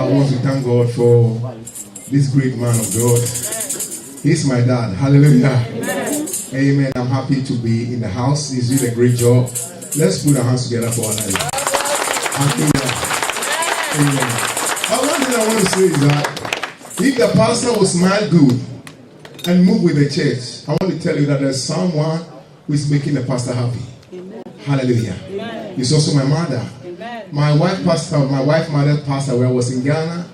I want to thank God for this great man of God. He's my dad. Hallelujah. Amen. I'm happy to be in the house. He's doing a great job. Let's put our hands together for our life. Hallelujah. Amen. But one thing I want to say is that if the pastor will smile good and move with the church, I want to tell you that there's someone who is making the pastor happy. Amen. Hallelujah. Amen. It's also my mother. Amen. My wife mother pastor, when I was in Ghana,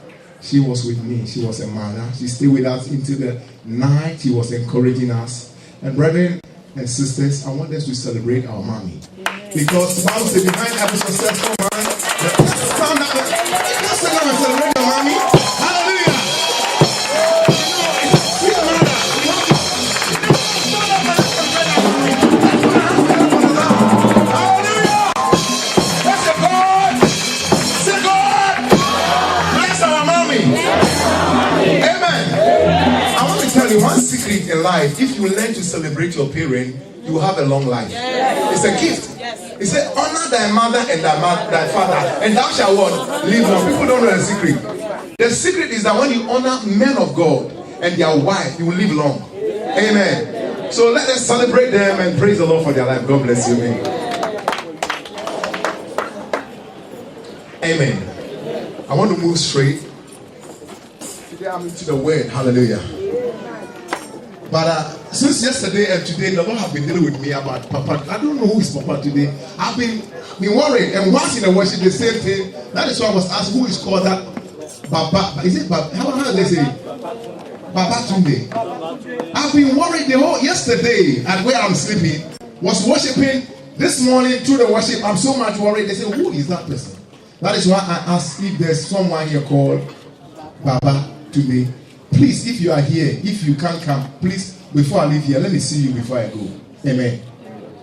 she was with me. She was a mother. She stayed with us until the night. She was encouraging us. And brethren and sisters, I want us to celebrate our mommy. Because the Bible says behind every successful man, let's celebrate your mommy. Hallelujah. One secret in life, if you learn to celebrate your parent, you will have a long life. Yes. It's a gift. Yes. It said, honor thy mother and thy father, and thou shalt what? Live long. People don't know the secret. The secret is that when you honor men of God and their wife, you will live long. Amen. So let us celebrate them and praise the Lord for their life. God bless you. Amen. I want to move straight. Today I'm into the word. Hallelujah. But since yesterday and today, the Lord have been dealing with me about Papa. I don't know who is Papa today. I've been worried. And once in the worship, the same thing. That is why I was asked who is called that Baba. Is it Baba? How do they say it? Baba Tunde. I've been worried the whole yesterday at where I'm sleeping. Was worshiping this morning through the worship. I'm so much worried. They say, who is that person? That is why I asked if there's someone here called Baba Tunde. Please, if you are here, if you can't come, please, before I leave here, let me see you before I go. Amen.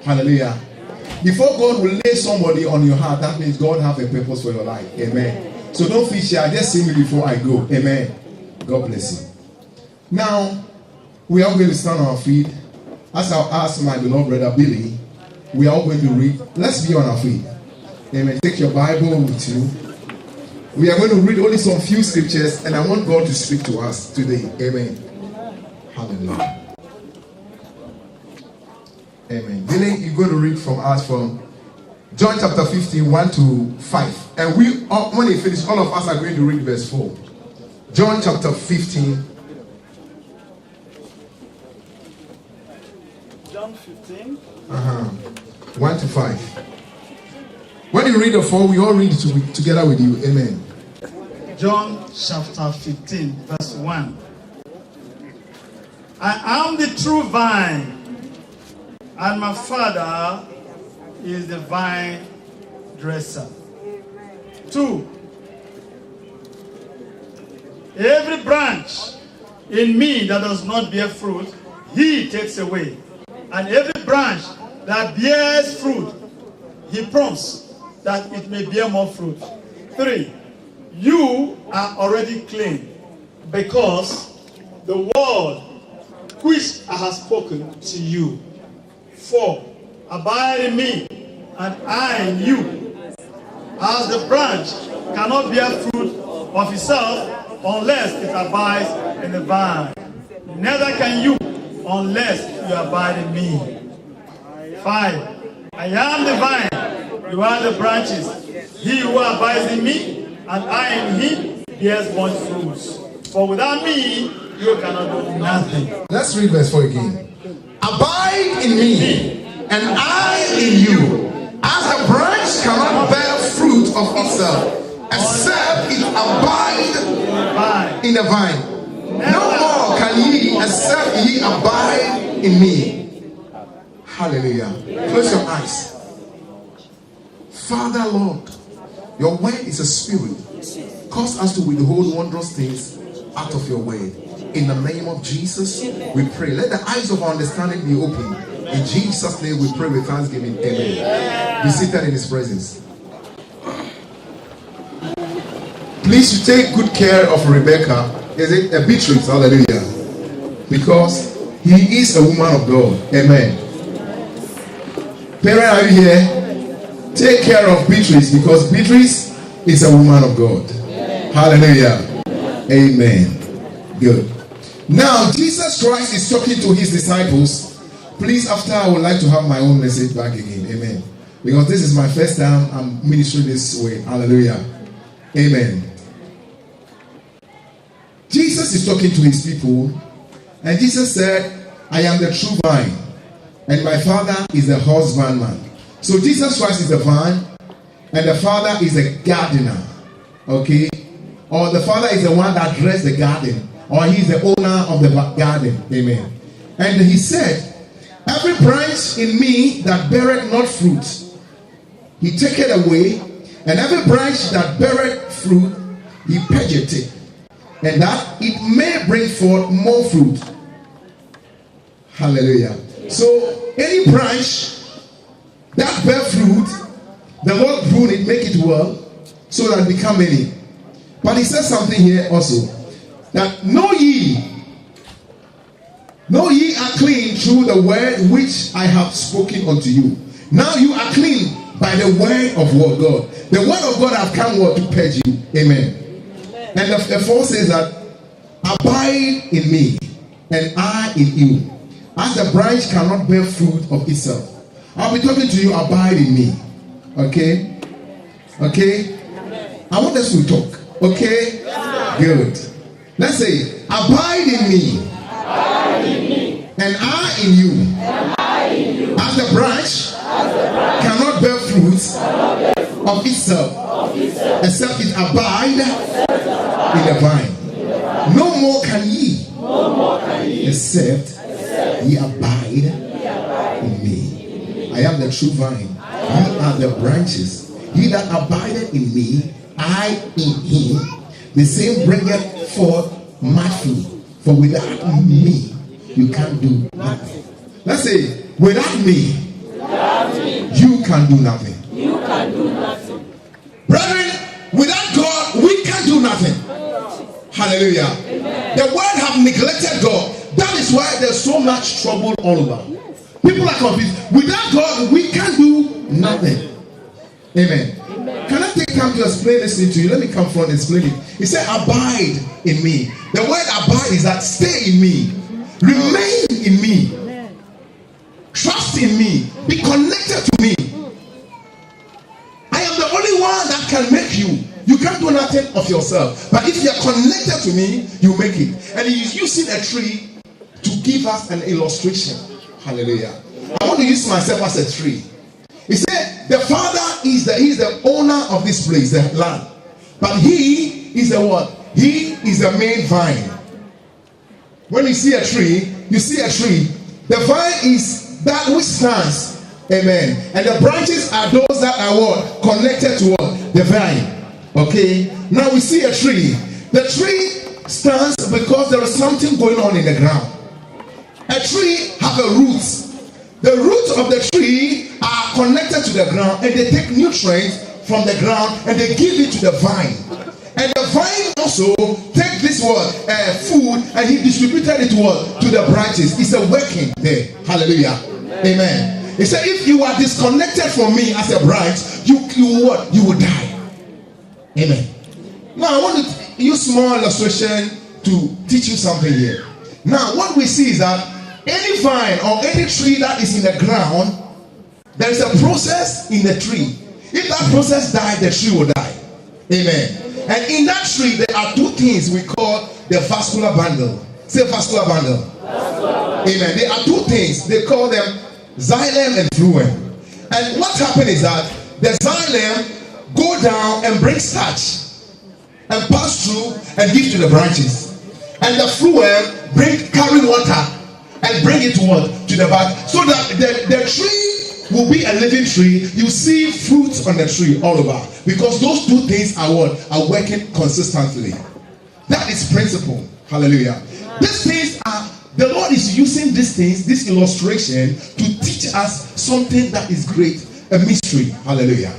Hallelujah. Before God will lay somebody on your heart, that means God have a purpose for your life. Amen. So don't feel shy. Just see me before I go. Amen. God bless you. Now, we are going to stand on our feet. As I'll ask my beloved brother Billy, we are all going to read. Let's be on our feet. Amen. Take your Bible with you. We are going to read only some few scriptures, and I want God to speak to us today. Amen. Hallelujah. Amen. Billy, you're going to read from us from John chapter 15, 1 to 5. And when we finish, all of us are going to read verse 4. John chapter 15. John 15. 1 to 5. When you read the 4, we all read it together with you. Amen. John chapter 15, verse 1. I am the true vine, and my Father is the vine dresser. 2. Every branch in me that does not bear fruit, he takes away. And every branch that bears fruit, he prunes, that it may bear more fruit. 3. You are already clean, because the word which I have spoken to you. 4. Abide in me, and I in you. As the branch cannot bear fruit of itself unless it abides in the vine, neither can you unless you abide in me. 5. I am the vine, you are the branches. He who abides in me, and I in him, bears much fruits. For without me, you cannot do nothing. Let's read verse 4 again. Abide in me, and I in you. As a branch cannot bear fruit of itself, except it abide in the vine. No more can ye, except ye abide in me. Hallelujah. Close your eyes. Father, Lord, your word is a spirit. Cause us to withhold wondrous things out of your word. In the name of Jesus, we pray. Let the eyes of our understanding be open. In Jesus' name, we pray with thanksgiving. Amen. Be seated in his presence. Please, you take good care of Rebecca. Is it a Beatrice? Hallelujah. Because he is a woman of God. Amen. Parent, are you here? Take care of Beatrice, because Beatrice is a woman of God. Hallelujah. Amen. Good. Now, Jesus Christ is talking to his disciples. Please, after I would like to have my own message back again. Amen. Because this is my first time I'm ministering this way. Hallelujah. Amen. Jesus is talking to his people, and Jesus said, I am the true vine, and my Father is the husbandman. So Jesus Christ is the vine, and the Father is the gardener. Okay? Or the Father is the one that dressed the garden, or he is the owner of the garden. Amen. And he said, every branch in me that beareth not fruit, he taketh away, and every branch that beareth fruit, he purgeth it, and that it may bring forth more fruit. Hallelujah. So any branch that bear fruit, the Lord prune it, make it well, so that it become many. But he says something here also, that know ye are clean through the word which I have spoken unto you. Now you are clean by the word of God. The word of God have come to purge you. Amen. And the 4 says that abide in me and I in you, as the branch cannot bear fruit of itself. I'll be talking to you, abide in me. Okay? I want us to talk. Okay? Good. Let's say, abide in me and I in you, as the branch cannot bear fruit of itself, except it abide in the vine. No more can ye, except ye abide in me. I am the true vine, ye are the branches. He that abideth in me, I in him, the same bringeth forth much fruit. For without me, you can't do nothing. Let's say, without me, you can do nothing. Brethren, without God, we can't do nothing. Hallelujah. Amen. The world have neglected God. That is why there's so much trouble all over. People are confused. Without God, we can't do nothing. Amen. Can I take time to explain this to you? Let me come front and explain it. He said, abide in me. The word abide is that stay in me. Remain in me. Trust in me. Be connected to me. I am the only one that can make you. You can't do nothing of yourself. But if you are connected to me, you make it. And he is using a tree to give us an illustration. Hallelujah. I want to use myself as a tree. He said, the Father is the owner of this place, the land. But he is the what? He is the main vine. When you see a tree, the vine is that which stands. Amen. And the branches are those that are what? Connected to what? The vine. Okay. Now we see a tree. The tree stands because there is something going on in the ground. A tree have a root. The roots of the tree are connected to the ground, and they take nutrients from the ground and they give it to the vine. And the vine also take this food, and he distributed it to the branches. It's a working there. Hallelujah. Amen. He said, if you are disconnected from me as a branch, you will die. Amen. Now I want to use small illustration to teach you something here. Now what we see is that any vine or any tree that is in the ground, there is a process in the tree. If that process dies, the tree will die. Amen. And in that tree, there are 2 things we call the vascular bundle. Say vascular bundle. Amen. There are 2 things. They call them xylem and phloem. And what happens is that the xylem go down and bring starch and pass through and give to the branches. And the phloem carry water and bring it to the back, so that the tree will be a living tree. You see fruits on the tree all over, because those 2 things are working consistently. That is principle. Hallelujah. These things are, the Lord is using these things, this illustration, to teach us something that is great, a mystery. Hallelujah.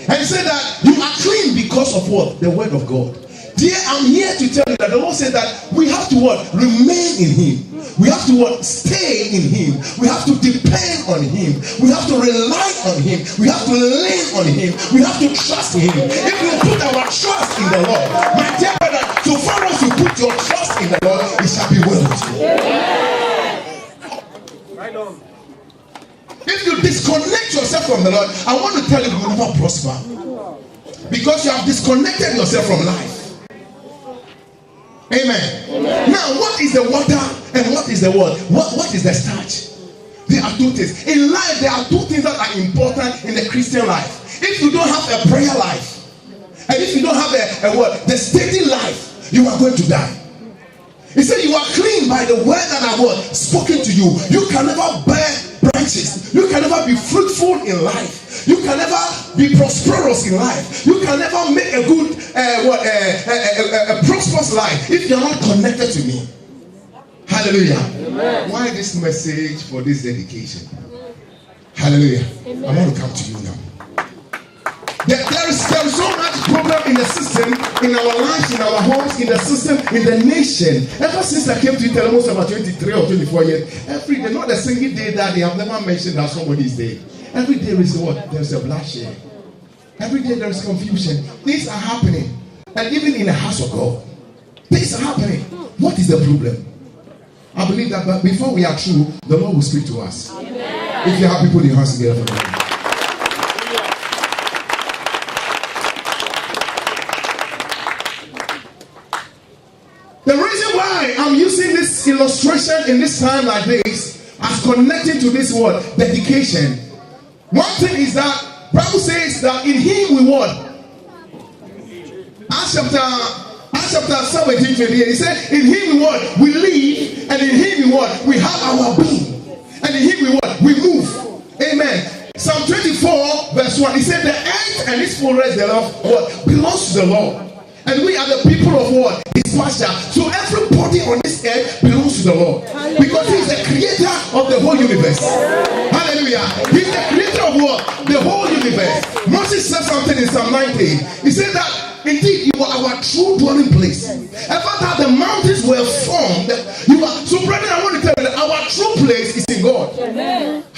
And he said that you are clean because of what? The word of God. Dear, I'm here to tell you that the Lord said that we have to what? Remain in Him. We have to what? Stay in Him. We have to depend on Him. We have to rely on Him. We have to lean on Him. We have to trust Him. If you put our trust in the Lord, my dear brother, so far as you put your trust in the Lord, it shall be well with you. Right on. If you disconnect yourself from the Lord, I want to tell you will never prosper. Because you have disconnected yourself from life. Amen. Now, what is the water and what is the word? What is the starch? There are two things. In life, there are two things that are important in the Christian life. If you don't have a prayer life, and if you don't have a word, the steady life, you are going to die. He said you are clean by the word that I was spoken to you. You can never bear branches. You can never be fruitful in life. You can never be prosperous in life. You can never make a good, a prosperous life if you are not connected to me. Hallelujah. Amen. Why this message for this dedication? Hallelujah. Amen. I want to come to you now. There is so much problem in the system, in our lives, in our homes, in the system, in the nation. Ever since I came to Italy, about 23 or 24 years, every day, not a single day that they have never mentioned that somebody is dead. Every day there is what? There's a bloodshed. Every day there is confusion. Things are happening. And even in the house of God, things are happening. What is the problem? I believe that before we are through, the Lord will speak to us. Amen. If you have people in your hands together for the Lord. The reason why I'm using this illustration in this time like this, as connecting to this word, dedication. One thing is that Bible says that in Him we what? Acts chapter 17, 28. He said, in Him we what? We live, and in Him we what? We have our being, and in Him we what? We move. Amen. Psalm 24, verse 1. He said, the earth and its fullness thereof what? Belongs to the Lord. And we are the people of what? His pasture. So everybody on this earth belongs to the Lord. Because He is the creator of the whole universe. Hallelujah. He is the creator of what? The whole universe. Moses said something in Psalm 90. He said that indeed you are our true dwelling place. Ever that the mountains were formed, you are. So brethren, I want to tell you that our true place is in God.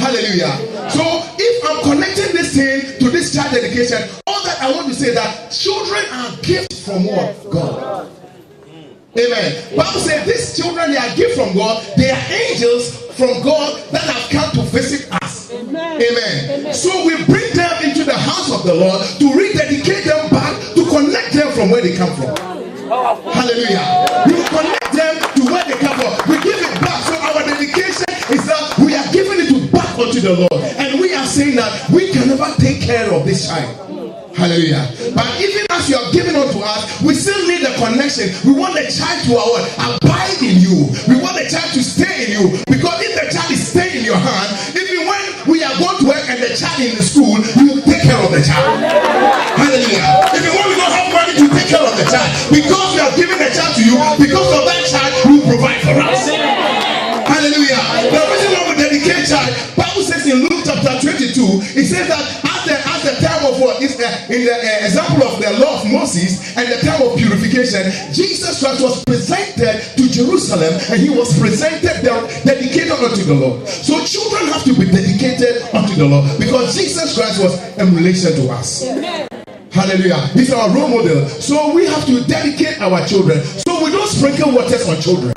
Hallelujah. So if I'm connecting this thing to this child dedication, all that I want to say that children are gifts from what? God. Amen. Bible says these children, they are gifts from God. They are angels from God that have come to visit us. Amen. So we bring them into the house of the Lord to rededicate them back, to connect them from where they come from. Hallelujah. We connect them to where they come from. We give it back. So our dedication is that we are giving it back unto the Lord. And we are saying that we can never take care of this child. Hallelujah. But even as you have given unto us, we still need the connection. We want the child to abide in you. We want the child to stay in you. Because if the child is staying in your hand, even when we are going to work and the child in the school, you take care of the child. Hallelujah. Even when we don't have money to take care of the child, because we have given the child to you, because of that child, you provide for us. Hallelujah. The reason why we dedicate child, Bible says in Luke chapter 22, it says that at the time of what is in the example of the law of Moses and the time of purification, Jesus Christ was presented to Jerusalem and He was presented there, dedicated unto the Lord. So children have to be dedicated unto the Lord because Jesus Christ was in relation to us. Amen. Hallelujah. He's our role model. So we have to dedicate our children. So we don't sprinkle waters on children.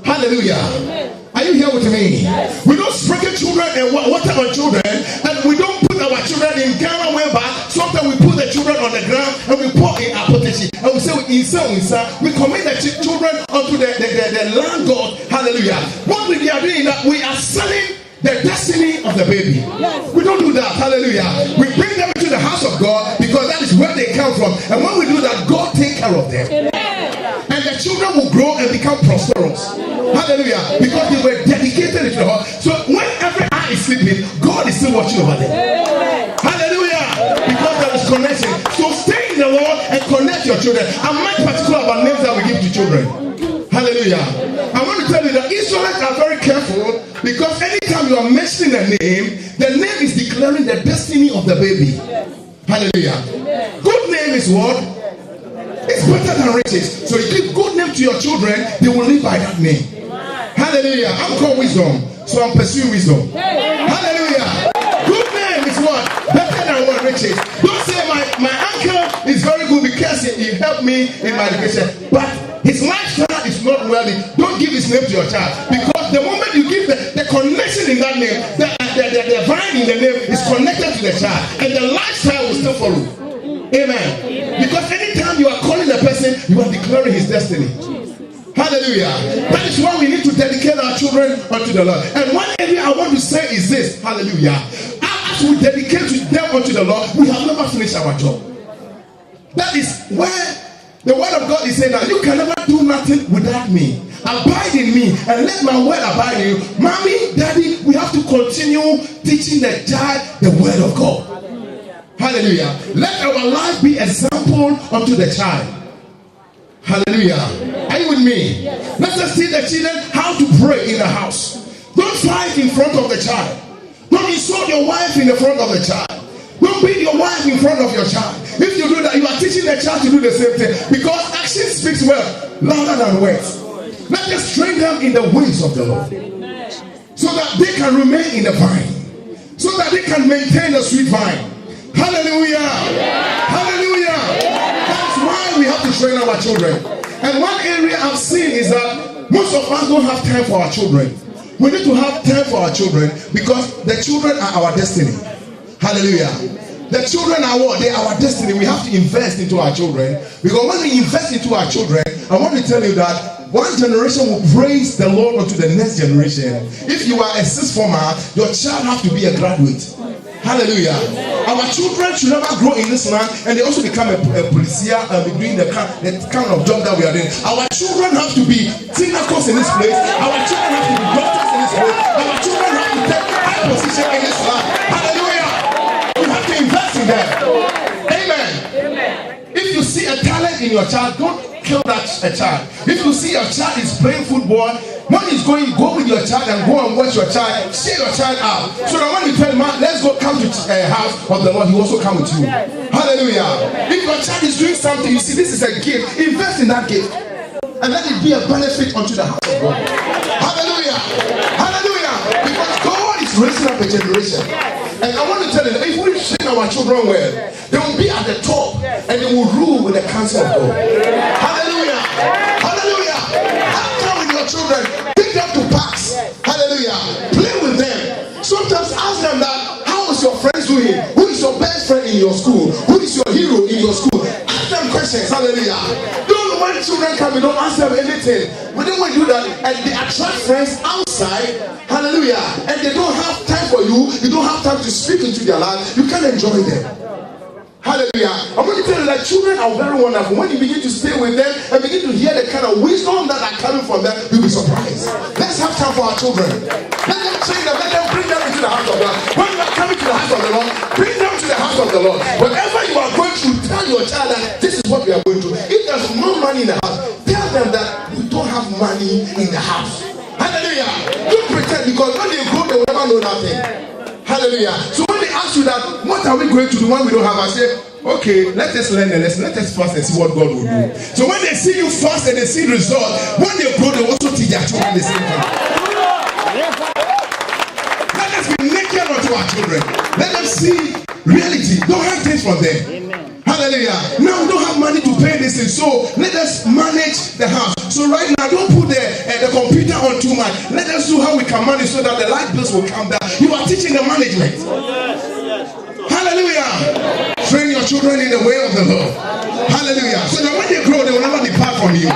Hallelujah. Amen. Are you here with me? Yes. We don't sprinkle children and water on children, and we don't put our children in Ghana whereby sometimes we put the children on the ground and we pour in our protection and we say we commit the children unto the land God. Hallelujah. What we are doing that we are selling the destiny of the baby. Yes. We don't do that. Hallelujah. We bring them into the house of God because that is where they come from, and when we do that, God take care of them. Amen. And the children will grow and become prosperous. Hallelujah. Because they were dedicated to the Lord. So when every eye is sleeping, God is still watching over them. Hallelujah. Because there is connection. So stay in the Lord and connect your children. I'm not particular about names that we give to children. Hallelujah. I want to tell you that Israelites are very careful because anytime you are mentioning a name, the name is declaring the destiny of the baby. Hallelujah. Good name is what? It's better than riches. So you give good name to your children, they will live by that name. Hallelujah. I'm called wisdom, so I'm pursuing wisdom. Hallelujah. Good name is what? Better than what riches. Don't say my uncle is very good because he helped me in my education, but his lifestyle is not wealthy. Don't give his name to your child, because the moment you give the connection in that name, the vine in the name is connected to the child, and the lifestyle will still follow. Amen. Because anytime you are calling a person, you are declaring his destiny. Hallelujah. That is why we need to dedicate our children unto the Lord. And one area I want to say is this. Hallelujah. As we dedicate them unto the Lord, we have never finished our job. That is where the word of God is saying that you can never do nothing without me. Abide in me and let my word abide in you. Mommy, daddy, we have to continue teaching the child the word of God. Hallelujah. Let our life be example unto the child. Hallelujah. Are you with me? Yes. Let us teach the children how to pray in the house. Don't fight in front of the child. Don't insult your wife in the front of the child. Don't beat your wife in front of your child. If you do that, you are teaching the child to do the same thing, because action speaks well louder than words. Let us train them in the ways of the Lord, so that they can remain in the vine, so that they can maintain the sweet vine. Hallelujah. Hallelujah. That's why we have to train our children. And one area I've seen is that most of us don't have time for our children. We need to have time for our children, because the children are our destiny. Hallelujah. The children are what? They are our destiny. We have to invest into our children, because when we invest into our children, I want to tell you that one generation will praise the Lord unto the next generation. If you are a sixth former, your child has to be a graduate. Hallelujah. Our children should never grow in this land and they also become a policia and be doing the kind of job that we are doing. Our children have to be thinkers in this place. Our children have to be doctors in this place. Our children have to take high position in this land. Hallelujah. You have to invest in them. Amen. If you see a talent in your child, don't kill that child. If you see your child is playing football, when he's going, go with your child and go and watch your child. See your child out. So that when you tell him, let's go come to house of the Lord, he also come with you. Hallelujah. If your child is doing something, you see this is a gift, invest in that gift. And let it be a benefit unto the house of God. Hallelujah. Hallelujah. Because God is raising up a generation. And I want to tell you that if we train our children well, they will be at the top and they will rule with the counsel of God. Hallelujah. Hallelujah. Have fun with your children. Take them to parks. Hallelujah. Play with them. Sometimes ask them that, how is your friends doing? Who is your best friend in your school? Who is your hero in your school? Ask them questions. Hallelujah. Don't, when children come, you don't ask them anything. But then when you do that, and they attract friends outside, hallelujah, and they don't have time for you, you don't have time to speak into their life, you can't enjoy them. Hallelujah. I'm going to tell you that children are very wonderful. When you begin to stay with them and begin to hear the kind of wisdom that are coming from them, you'll be surprised. Let's have time for our children. Let them train them, let them bring them into the house of God. When you are coming to the house of the Lord, bring them to the house of the Lord. Whatever you are going through, tell your child that this is what we are going through. If there's no money in the house, tell them that we don't have money in the house. Hallelujah. Don't pretend, because when they grow, they will never know nothing. Hallelujah. So when they ask you that, what are we going to do when we don't have? I say, okay, let us learn the lesson. Let us fast and see what God will do. So when they see you fast and they see results, when they grow, they also teach their children the same thing. Let us be naked unto our children. Let them see reality. Don't hide things from them. Amen. Hallelujah. Now we don't have money to pay this thing, so let us manage the house. So right now, don't put the computer on too much. Let us do how we can manage so that the light bills will come down. You are teaching the management. Hallelujah. Train your children in the way of the Lord. Hallelujah. So that when they grow, they will never depart from you.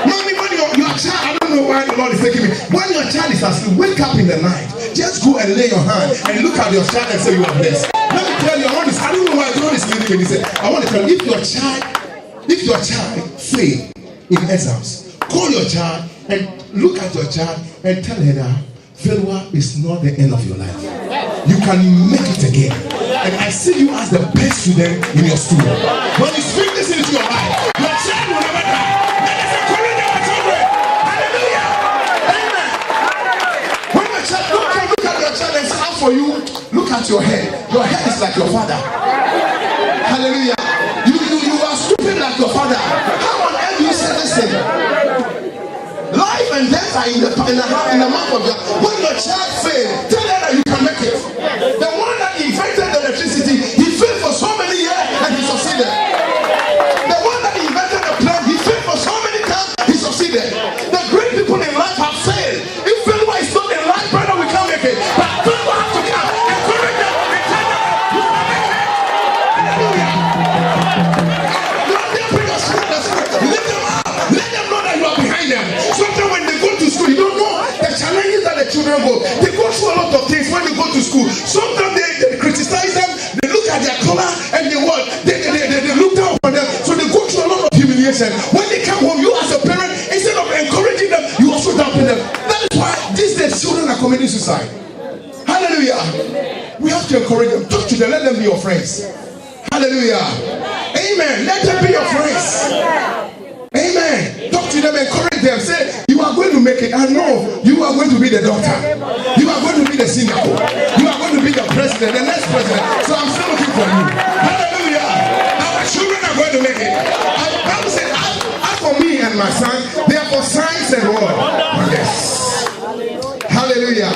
Mommy, when your child, I don't know why the Lord is taking me. When your child is asleep, wake up in the night. Just go and lay your hand and look at your child and say you are blessed. Let me tell you, I don't know why God is leading me. He said, I want to tell you, if your child fail in exams, call your child and look at your child and tell her that failure is not the end of your life. You can make it again. And I see you as the best student in your school. When you speak this into your life, your child will never die. Let us encourage our children. Hallelujah. Amen. When your child, don't look at your child and say, for you, look at your head. Your head is like your father. Hallelujah. You are stupid like your father. are in the month of July, when your child fails, tell them that you can make it. The one that invented electricity, he failed for so many years and he succeeded. The one that invented the plane, he failed for so many times, he succeeded. The great people in life have failed. If failure is not in life, brother, we can't make it. But failure has to come. Encourage them and tell them you can make it. Hallelujah. Lift them up. Let them know that you are behind them. Sometimes when they go to school, you don't know the challenges that the children go. They go through a lot of things when they go to school. Sometimes they criticize them. They look at their color and they what? They look down on them. So they go through a lot of humiliation. When they come home, you as a parent, instead of encouraging them, you also dampen them. That is why these days children are committing suicide. Hallelujah. We have to encourage them. Talk to them. Let them be your friends. Hallelujah. Amen. Let them be your friends. Amen. Talk to them, encourage them. Say, you are going to make it. I know you are going to be the doctor. You are going to be the singer. You are going to be the president, the next president. So I'm still looking for you. Hallelujah. Our children are going to make it. And the Bible said, as for me and my son, they are for signs and wonders. Yes. Hallelujah.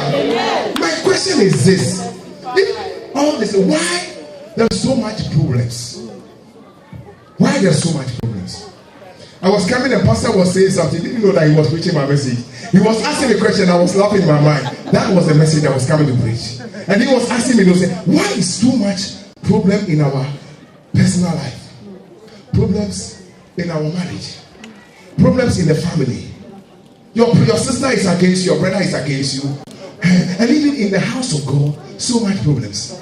My question is this. If all this, why there's so much problems? Why there's so much problems? I was coming and pastor was saying something. Didn't know that he was preaching my message. He was asking a question. I was laughing in my mind. That was the message I was coming to preach. And he was asking me, he was saying, why is so much problem in our personal life? Problems in our marriage. Problems in the family. Your sister is against you. Your brother is against you. And even in the house of God, so much problems.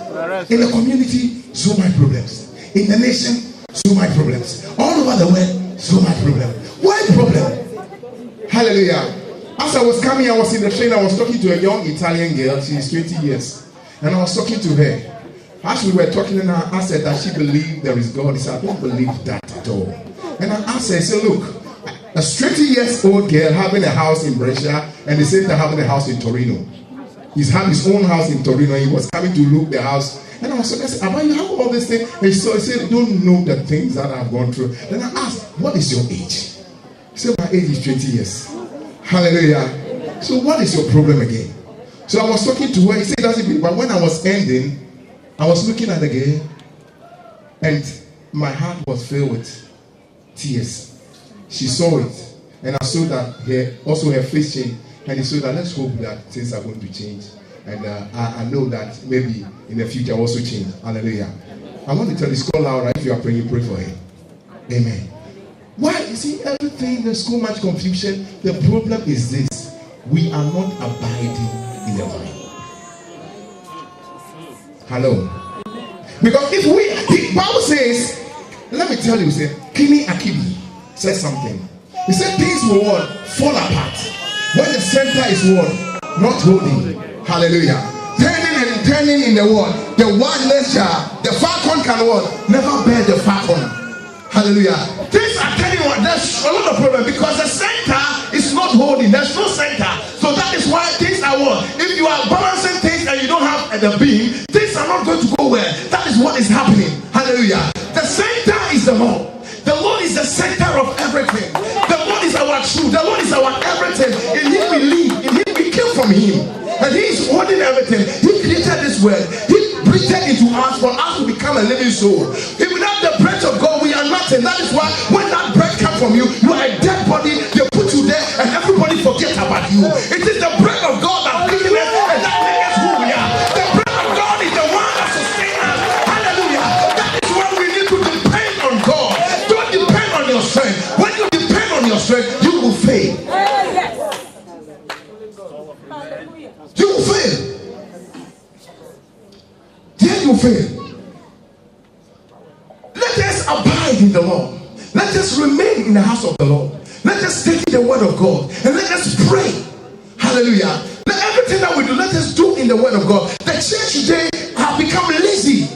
In the community, so much problems. In the nation, so much problems. All over the world, so much problem. Why problem? Hallelujah. As I was coming, I was in the train. I was talking to a young Italian girl. She is 20 years. And I was talking to her. As we were talking, and I said that she believed there is God. She said, I don't believe that at all. And I asked her, I said, look, a 20-year-old girl having a house in Brescia and the same time having a house in Torino. He's had his own house in Torino. He was coming to look the house. And I was so I said, Abba, you have all this thing. And so I said, you don't know the things that I've gone through. Then I asked, what is your age? He said, my age is 20 years. Hallelujah. So what is your problem again? So I was talking to her. He said, that's it. But when I was ending, I was looking at the girl. And my heart was filled with tears. She saw it. And I saw that her face changed. And he said that let's hope that things are going to change. And I know that maybe in the future also change. Hallelujah. I want to tell you, call out if you are praying, pray for him. Amen. Why? You see, everything, there's so much confusion. The problem is this. We are not abiding in the vine. Hello. Because if the Bible says, let me tell you, say, Kini Akibi said something. He said things will what? Fall apart. When the center is what? Not holding. Hallelujah. Turning in the world. The wildness shall, the falcon can what? Never bear the falcon. Hallelujah. Things are telling what? There's a lot of problem because the center is not holding. There's no center. So that is why things are what? If you are balancing things and you don't have the beam, things are not going to go well. That is what is happening. Hallelujah. The center is the Lord. The Lord is the center of everything. The Lord is our truth. The Lord is our everything. In Him we live. In Him we came from Him. And He is holding everything. He created this world. He breathed into us for us to become a living soul. If without the breath of God, we are nothing. That is why when that breath comes from you, you are a dead body. They put you there and everybody forgets about you. It is the breath of God that brings us and that makes us who we are. The breath of God is the one that sustains us. Hallelujah. That is why we need to depend on God. Don't depend on your strength. When you depend on your strength, you will fail. You will fail. Then you fail. Let us abide in the Lord. Let us remain in the house of the Lord. Let us take the word of God and let us pray. Hallelujah. Let everything that we do, let us do in the word of God. The church today have become lazy.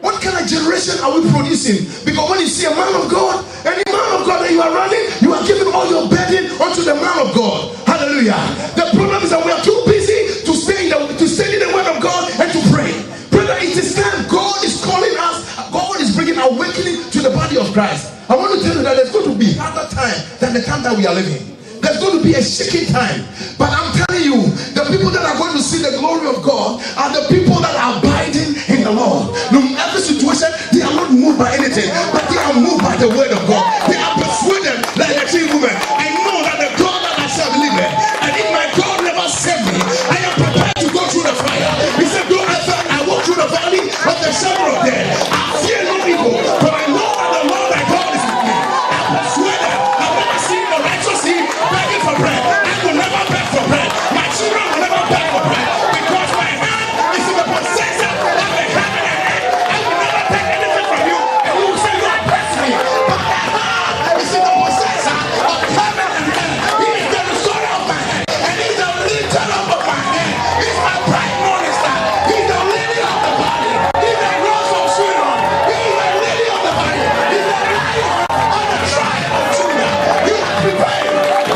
What kind of generation are we producing? Because when you see a man of God, any man of God that you are running, you are giving all your burden onto the man of God. Hallelujah. The problem is that we are too busy to study the word of God and to pray. Brother, it is time. God is calling us. God is bringing awakening to the body of Christ. I want to tell you that there's going to be harder time than the time that we are living. The There's going to be a shaking time. But I'm telling you, the people that are going to see the glory of God are the people that are abiding in the Lord. No matter the situation, they are not moved by anything, but they are moved by the word of God. They are persuaded like the tree woman. I know that the God that I serve liveth, and if my God never saved me, I am prepared to go through the fire. He said, though I walk through the valley of the shadow of death, I fear no evil, for I know that the Lord thy God is with me. I'm persuaded. I've never seen the righteous begging for bread. I will never beg for bread. My children will never beg for bread, because my hand is in the possession of the heaven and earth. I will never take anything from you, and you will say you are blessed me. But my hand is in the possession of heaven and earth. He is the restorer of my head, and he is the lifter up of my head. He is my bright morning star. He is the lily of the valley. He is the rose of Sharon. He is the lily of the valley. He is the lion of the tribe of Judah. He has prepared.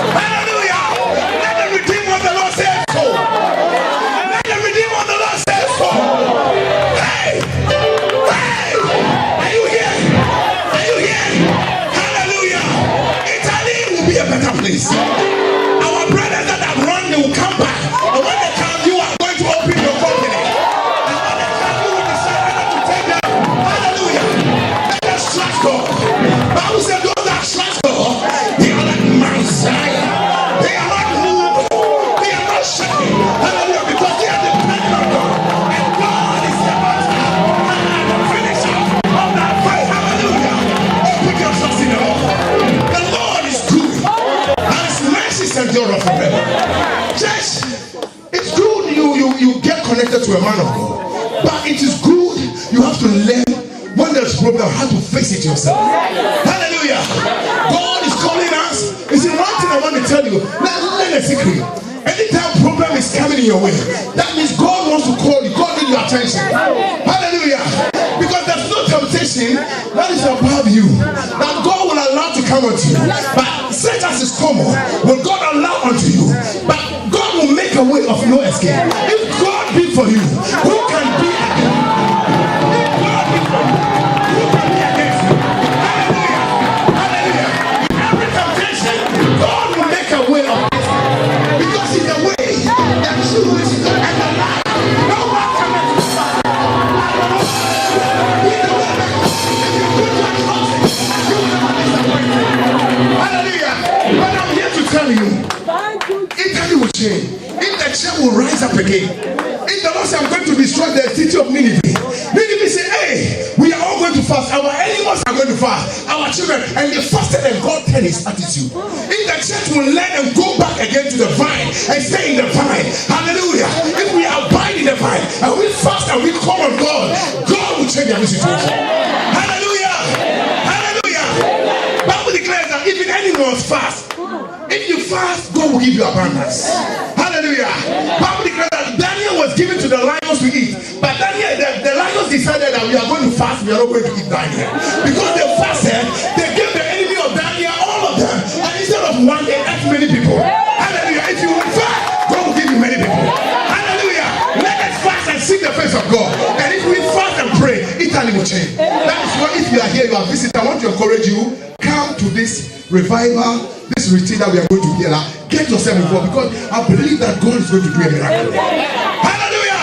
Hallelujah. Let the redeemer of the Lord say so. Let the redeemer of the Lord say so. Hey! Hey! Are you here? Are you here? Hallelujah. Italy will be a better place. Our brothers that have run, they will come back. And when they come, you are going to open your company. And when they come, you will decide whether to take them. Hallelujah. Let us trust God. Bible said those that trust God, they are like Mount Zion. They are not moved. They are not shaken. Hallelujah. Because they are dependent on God. And God is the master and the finisher of that faith. Hallelujah. Open your trust in the Lord. The Lord is good. And his mercies endure forever. Church, it's good you get connected to a man of God. But it is good you have to learn when there's a problem how to face it yourself. Hallelujah. God is calling us. It's one thing I want to tell you. Learn a secret. Anytime problem is coming in your way, that means God wants to call you. God needs your attention. Hallelujah. Because there's no temptation that is above you that God will allow to come unto you. But such as is common will God allow unto you. But God will make a way of no escape. If God be for you, who can be against you? If God be for you, who can be against you? Hallelujah. Hallelujah. In every temptation, God will make a way of escape. Because he's the way, the truth, and the life. No one can make you stop. He's the way that if you put your trust in, you will never disappoint. Hallelujah. But I'm here to tell you, Italy will change. If the church will rise up again. If the Lord says I'm going to destroy the city of Nineveh, Nineveh say, hey, we are all going to fast. Our animals are going to fast. Our children, and they fasted and God turned his attitude. If the church will learn and go back again to the vine and stay in the vine, hallelujah. If we abide in the vine and we fast and we call on God, God will change every situation. Hallelujah. Hallelujah. Bible declares that even animals fast. If you fast, God will give you abundance. Hallelujah. Bible declares that Daniel was given to the lions to eat. But Daniel, the lions decided that we are going to fast, we are not going to eat Daniel. Because they fasted, they gave the enemy of Daniel, all of them. And instead of one, they ate many people. Hallelujah. If you fast, God will give you many people. Hallelujah. Let us fast and seek the face of God. And if we fast and pray, Italy will change. That is why if you are here, you are visiting, I want to encourage you, come to this revival, this retreat that we are going to hear. Get yourself involved, because I believe that God is going to do a miracle. Hallelujah.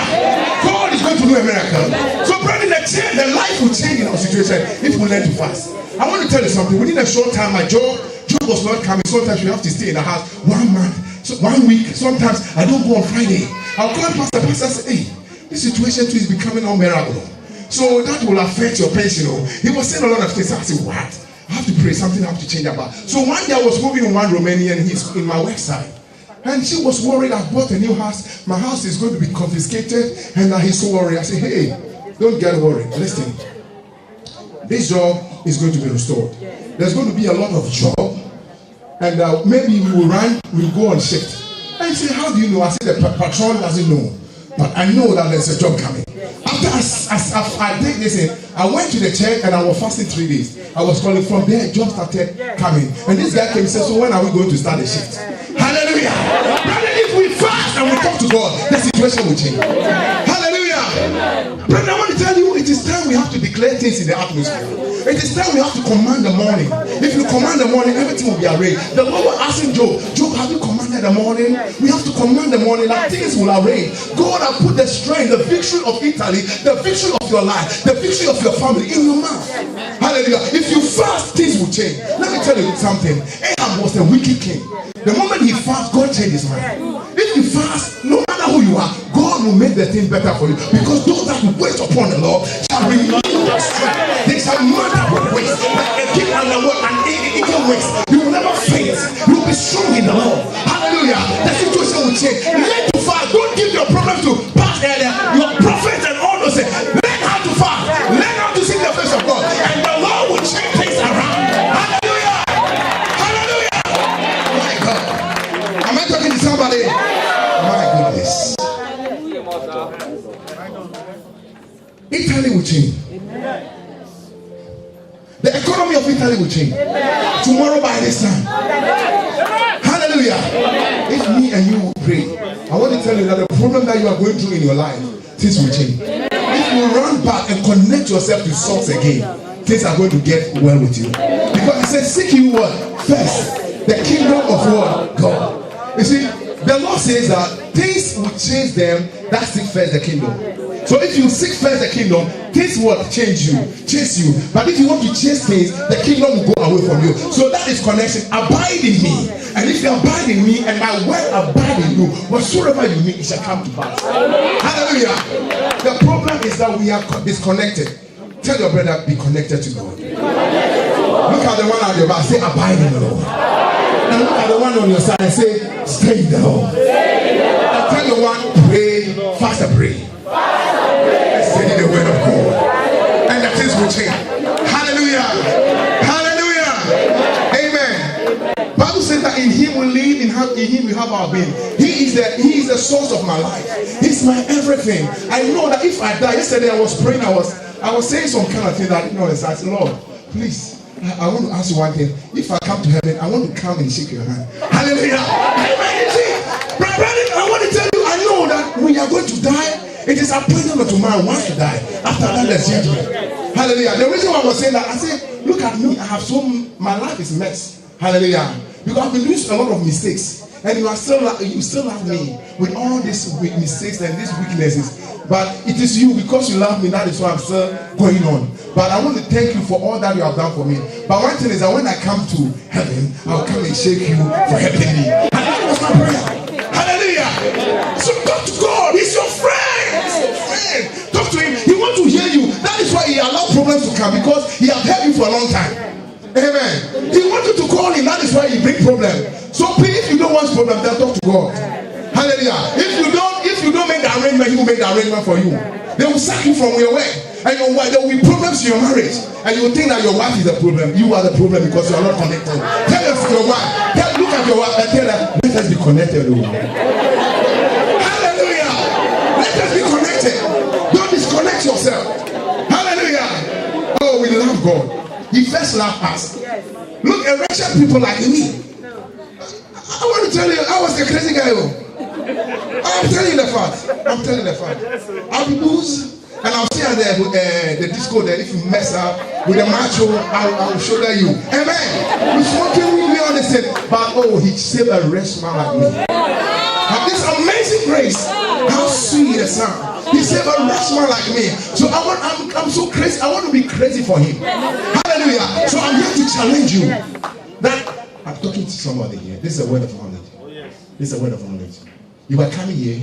God is going to do a miracle. So brethren, the life will change in our situation if we learn to fast. I want to tell you something. Within a short time, my job was not coming. Sometimes you have to stay in the house 1 month, so 1 week. Sometimes I don't go on Friday. I'll call pastor say, hey, this situation too is becoming unbearable. So that will affect your pension. He was saying a lot of things. I said, what? I have to pray, something I have to change about. So one day I was moving in one Romanian, he's in my website. And she was worried, I bought a new house. My house is going to be confiscated. And he's so worried. I said, hey, don't get worried. Listen, this job is going to be restored. There's going to be a lot of job. And maybe we will go on shift. And he said, how do you know? I said, the patron doesn't know. But I know that there's a job coming. After I did this, I went to the church and I was fasting 3 days. I was calling from there, job started coming. And this guy came and said, so when are we going to start the shift? Hallelujah. Brother, if we fast and we talk to God, the situation will change. Hallelujah. Brother, I want to tell you, it is time we have to declare things in the atmosphere. It is time we have to command the morning. If you command the morning, everything will be arranged. The Lord was asking Job, have you commanded the morning? We have to command the morning that things will arrange. God has put the strength, the victory of Italy, the victory of your life, the victory of your family in your mouth. Hallelujah. If you fast, things will change. Let me tell you something. Ahab was a wicked king. The moment he fast, God changed his mind. If you fast, no matter who you are, God will make the thing better for you. Because those that wait upon the Lord shall renew their strength. They shall mount up with wings like a king and an eagle wings. You will never faint. You will be strong in the Lord. Hallelujah. The situation will change. Learn to fast. Don't give your problems to past earlier. Your prophets and all those things. Learn how to fast. Learn how to seek the face of God. And the Lord will change things around. Hallelujah. Hallelujah. My God. Am I talking to somebody? My goodness. Italy will change. The economy of Italy will change. Tomorrow by this time. Hallelujah. If me and you will pray, I want to tell you that the problem that you are going through in your life, things will change. If you run back and connect yourself to source again, things are going to get well with you. Because it says, seek you what? First, the kingdom of what? God. You see, the Lord says that things will change them that seek first the kingdom. So if you seek first the kingdom, things will chase you. But if you want to chase things, the kingdom will go away from you. So that is connection. Abide in me. And if you abide in me and my word abide in you, whatsoever you need, it shall come to pass. Hallelujah. The problem is that we are disconnected. Tell your brother, be connected to God. Look at the one on your back, say, abide in the Lord. And look at the one on your side and say, stay in the Lord. And tell your one, pray, fast and pray. Study the word of God. And the things will change. Hallelujah. Hallelujah. Amen. Bible says that in him we live, in him we have our being. He is the source of my life. He's my everything. I know that if I die, yesterday I was praying, I was saying some kind of thing that I didn't know. I said, Lord, please, I want to ask you one thing. If I come to heaven, I want to come and shake your hand. Hallelujah. Amen. Brother, I want to tell you, I know that when you are going to die, it is appointed unto man once to die. After that, there's judgment. Hallelujah. The reason why I was saying that, I said, look at me. I have my life is mess. Hallelujah. Because I've been doing a lot of mistakes. And you still love me with all these mistakes and these weaknesses. But it is you, because you love me, that is why I'm still going on. But I want to thank you for all that you have done for me. But one thing is that when I come to heaven, I'll come and shake you for helping me. And that was my prayer. Hallelujah. So talk to God. He's your friend. He's your friend. Talk to him. He wants to hear you. That is why he allowed problems to come, because he has helped you for a long time. Amen. He wanted to call him. That is why he brings problems. So please, if you don't want problems, then talk to God. Hallelujah. If you don't make the arrangement, he will make the arrangement for you. They will sack you from your work. And your wife, there will be problems in your marriage. And you will think that your wife is the problem. You are the problem because you are not connected. Tell your wife. Look at your wife and tell her, let us be connected. Hallelujah. Let us be connected. Don't disconnect yourself. Hallelujah. Oh, we love God. He first loved us. Look, a wretched people like me. I want to tell you, I was a crazy guy. I'm telling you the fact. I'll be booze. And I'll see at the disco there. If you mess up with a macho, I'll shoulder you. Amen. With smoking, we understand. But he saved a rich man like me. And this amazing grace, how sweet the sound. He saved a rich man like me. So I'm so crazy. I want to be crazy for him. Hallelujah. So I'm here to challenge you. That I'm talking to somebody here. This is a word of knowledge. This is a word of knowledge. You are coming here.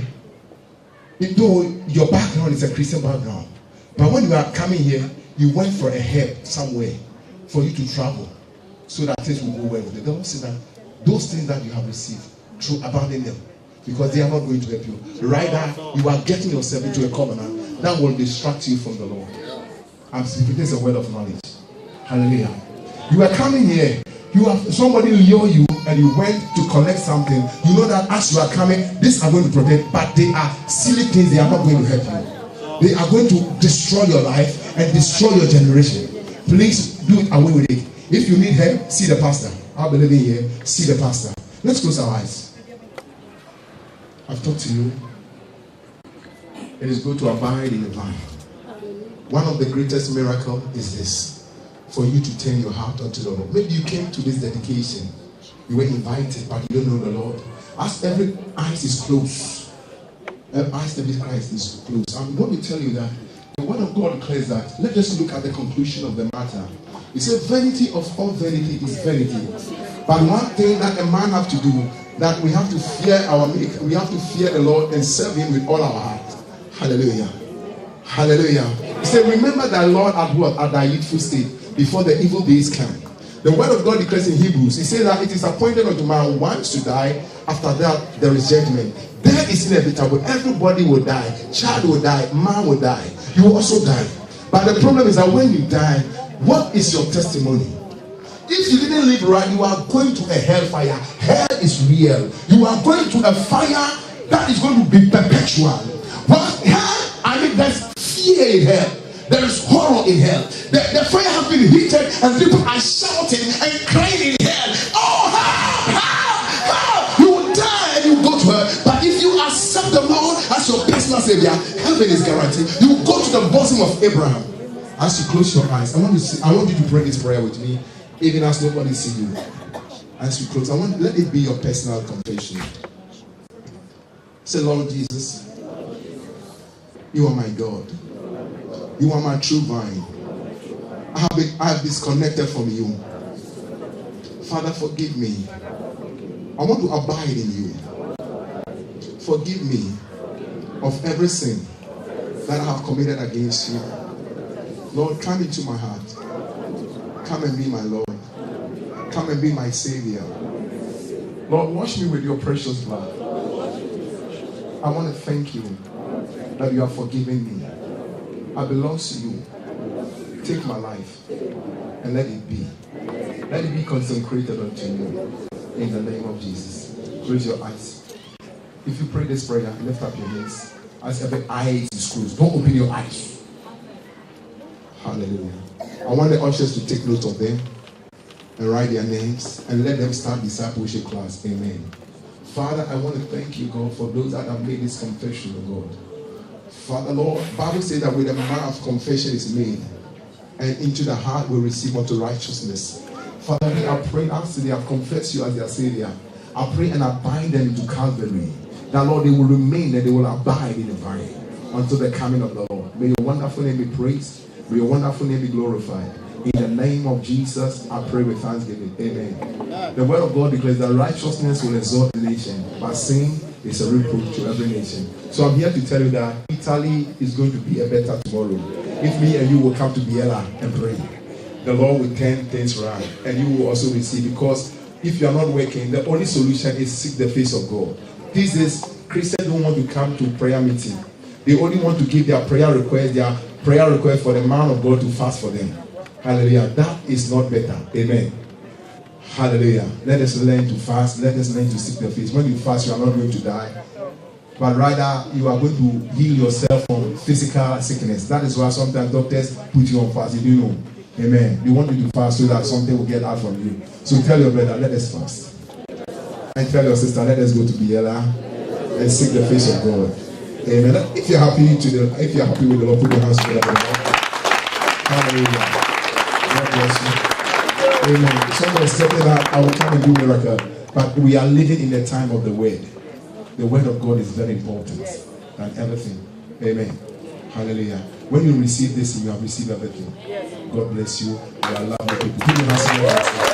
Though your background is a Christian background, but when you are coming here, you went for a help somewhere for you to travel so that things will go well with you. The Lord said that those things that you have received, abandon them, because they are not going to help you. Rather, you are getting yourself into a covenant that will distract you from the Lord. I'm speaking. This is a word of knowledge. Hallelujah. You are coming here. You have somebody lure you and you went to collect something. You know that as you are coming, these are going to protect, but they are silly things. They are not going to help you. They are going to destroy your life and destroy your generation. Please do it away with it. If you need help, see the pastor. I believe in here. See the pastor. Let's close our eyes. I've talked to you. It is good to abide in the vine. One of the greatest miracles is this. for you to turn your heart unto the Lord. Maybe you came to this dedication, you were invited, but you don't know the Lord. As every eyes is closed, eyes every Christ is closed. I'm going to tell you that the word of God declares that. Let's just look at the conclusion of the matter. It says, vanity of all vanity is vanity. But one thing that a man have to do, that we have to fear our Maker. We have to fear the Lord and serve Him with all our heart. Hallelujah. Hallelujah. He said, remember thy Lord at what? At thy youthful state, before the evil days come. The word of God declares in Hebrews, he says that it is appointed unto man once to die, after that there is judgment. Death is inevitable. Everybody will die. Child will die. Man will die. You will also die. But the problem is that when you die, what is your testimony? If you didn't live right, you are going to a hellfire. Hell is real. You are going to a fire that is going to be perpetual. What hell? I mean, there's fear in hell. There is horror in hell. The fire has been heated and people are shouting and crying in hell. Oh, how? You will die and you will go to hell. But if you accept the Lord as your personal Savior, heaven is guaranteed. You will go to the bosom of Abraham. As you close your eyes, I want you to pray this prayer with me, even as nobody sees you. As you close, let it be your personal confession. Say, Lord Jesus, you are my God. You are my true vine. I have disconnected from you. Father, forgive me. I want to abide in you. Forgive me of every sin that I have committed against you. Lord, come into my heart. Come and be my Lord. Come and be my Savior. Lord, wash me with your precious blood. I want to thank you that you have forgiven me. I belong to you. Take my life and let it be. Let it be consecrated unto you. In the name of Jesus. Raise your eyes. If you pray this prayer, lift up your hands. As every eye is closed, don't open your eyes. Hallelujah. I want the ushers to take note of them and write their names and let them start discipleship class. Amen. Father, I want to thank you, God, for those that have made this confession, oh God. Father, Lord, Bible says that with the mouth confession is made, and into the heart will receive unto righteousness. Father, I pray after they have confessed you as their Savior, I pray and I bind them into Calvary. That, Lord, they will remain and they will abide in the vine until the coming of the Lord. May your wonderful name be praised. May your wonderful name be glorified. In the name of Jesus, I pray with thanksgiving. Amen. The word of God declares that righteousness will exalt the nation, but sin is a reproach to every nation. So I'm here to tell you that Italy is going to be a better tomorrow. If me and you will come to Biella and pray, the Lord will turn things around and you will also receive. Because if you are not working, the only solution is seek the face of God. These days, Christians don't want to come to prayer meeting. They only want to give their prayer request for the man of God to fast for them. Hallelujah. That is not better. Amen. Hallelujah. Let us learn to fast. Let us learn to seek the face. When you fast, you are not going to die, but rather you are going to heal yourself from physical sickness. That is why sometimes doctors put you on fast. You do know. Amen. They want you to fast so that something will get out from you. So tell your brother, let us fast. And tell your sister, let us go to Biella and seek the face of God. Amen. If you're happy with the Lord, put your hands together. Hallelujah. God bless you. Amen. Somebody said that I will come and do miracle, but we are living in the time of the word. The word of God is very important than everything. Amen. Hallelujah. When you receive this, you have received everything. God bless you. You are loved. Give your hands together.